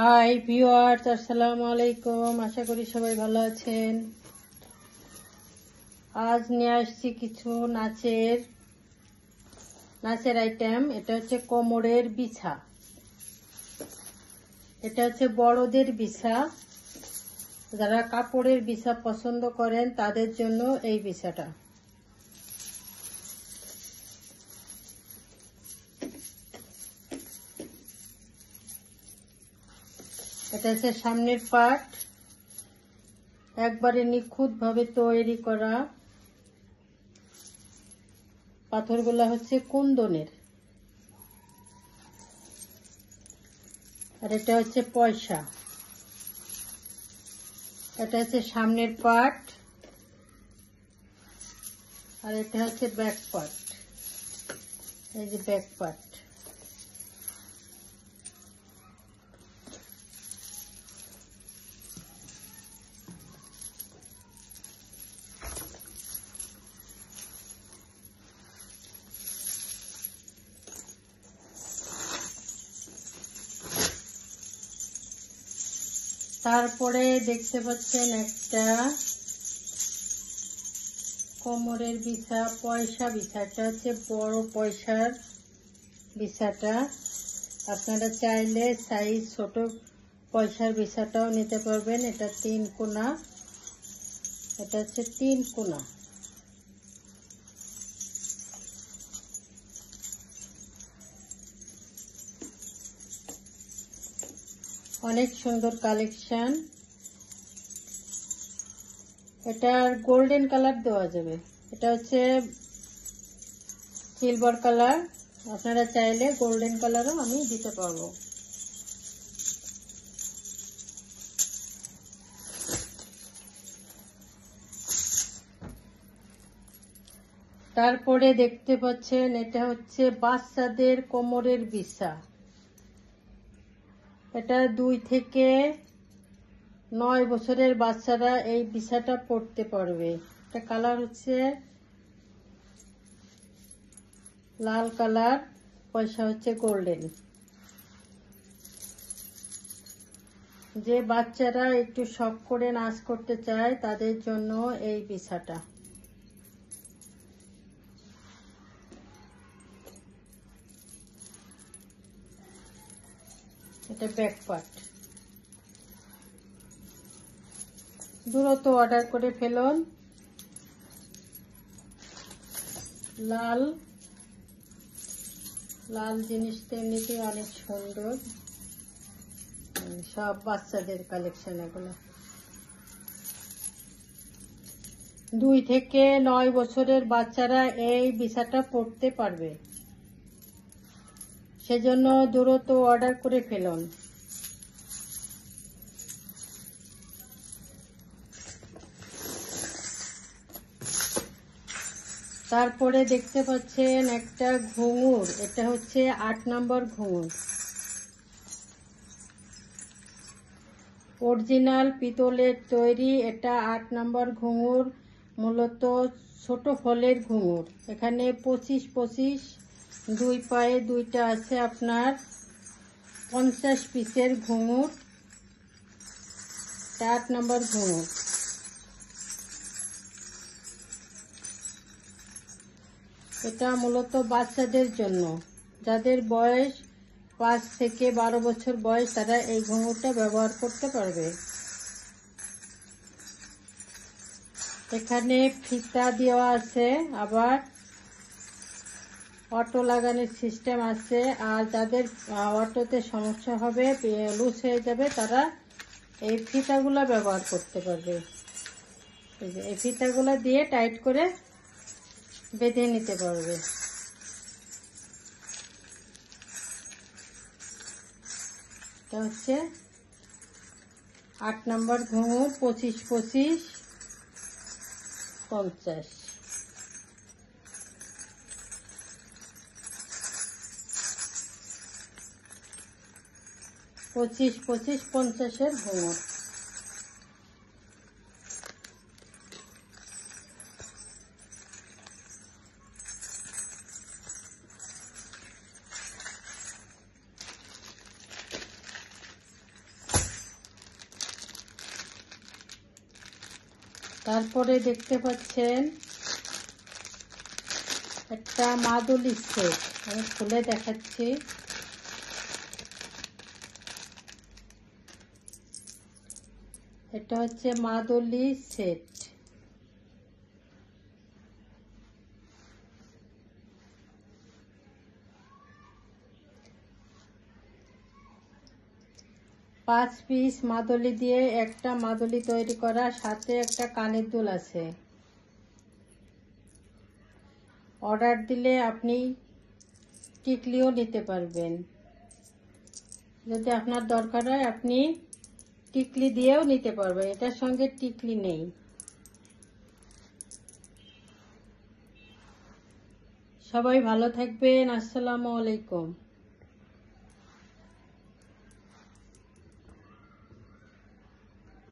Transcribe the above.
Hi viewers, আসসালামু আলাইকুম। আশা করি সবাই ভালো আছেন। আজ নিয়ে আসছি কিছু নাচের আইটেম। এটা হচ্ছে কোমরের বিছা, এটা হচ্ছে বড়দের বিছা। যারা কাপড়ের বিছা পছন্দ করেন তাদের জন্য এই বিছাটা। এটা হচ্ছে সামনের পার্ট, একবারে নিখুঁত ভাবে তৈরি করা। পাথরগুলা হচ্ছে কুন্দনের। আর এটা হচ্ছে পয়সা। এটা হচ্ছে সামনের পার্ট, আর এটা হচ্ছে ব্যাক পার্ট। এই যে ব্যাক পার্ট। তারপরে দেখতে পাচ্ছেন একটা কোমরের বিছা, পয়সা বিছাটা হচ্ছে বড় পয়সার বিছাটা। আপনারা চাইলে সাইজ ছোট পয়সার বিছাটাও নিতে পারবেন। এটা 3 কোনা, এটা হচ্ছে 3 কোনা। অনেক সুন্দর কালেকশন। এটার গোল্ডেন কালার দেওয়া যাবে। এটা হচ্ছে সিলভার কালার, আপনারা চাইলে গোল্ডেন কালারও আমি দিতে পারবো। তারপরে দেখতে পাচ্ছেন এটা হচ্ছে বাচ্চাদের কোমরের বিছা। এটা 2 থেকে 9 বছরের বাচ্চারা এই বিছাটা পড়তে পারবে। এটা কালার হচ্ছে লাল কালার, পয়সা হচ্ছে গোল্ডেন। যে বাচ্চারা একটু শখ করে নাচ করতে চায় তাদের জন্য এই বিছাটা। এটা ব্যাক পার্ট। দ্রুত অর্ডার করে ফেলুন। লাল লাল জিনিসটা এমনিতে অনেক সুন্দর। সব বাচ্চাদের কালেকশন এগুলো। 2 থেকে 9 বছরের বাচ্চারা এই বিছাটা পড়তে পারবে, সেজন্য দ্রুত অর্ডার করে ফেলুন। তারপরে দেখতে পাচ্ছেন একটা ঘুঙুর। এটা হচ্ছে 8 নম্বর ঘুঙুর। অরিজিনাল পিতলের তৈরি এটা 8 নম্বর ঘুঙুর। মূলত ছোট ফলের ঘুঙুর। এখানে 25-25 2 পায়ে 2টা আছে। আপনার 50 পিসের ঘুঙুর। 8 নম্বর ঘুঙুর। এটা মূলত বাচ্চাদের জন্য। যাদের বয়স 5 থেকে 12 বছর বয়স তারা এই ঘুঙুরটা ব্যবহার করতে পারবে। এখানে ফিতা দেওয়া আছে, আবার অটো লাগানোর সিস্টেম আছে। আর যাদের অটোতে সমস্যা হবে, লুজ হয়ে যাবে, তারা এই ফিতাগুলো ব্যবহার করতে পারবে। এই ফিতাগুলো দিয়ে টাইট করে বেঁধে নিতে পারবে। এটা হচ্ছে 8 নম্বর ঘুঙুর। 25-25 50। পঁচিশ 50-এর ঘুঙুর। তারপরে দেখতে পাচ্ছেন একটা মাদুলি সেট, আমি খুলে দেখাচ্ছি। এটা হচ্ছে মাদুলি সেট। পাঁচ পিস মাদুলি দিয়ে একটা মাদুলি তৈরি করা, সাথে একটা কানের দুল আছে। অর্ডার দিলে আপনি টিকলিও নিতে পারবেন। যদি আপনার দরকার হয় আপনি টিকলি দিয়েও নিতে পারবেন, এটার সঙ্গে টিকলি নেই। সবাই ভালো থাকবেন। আসসালামু আলাইকুম।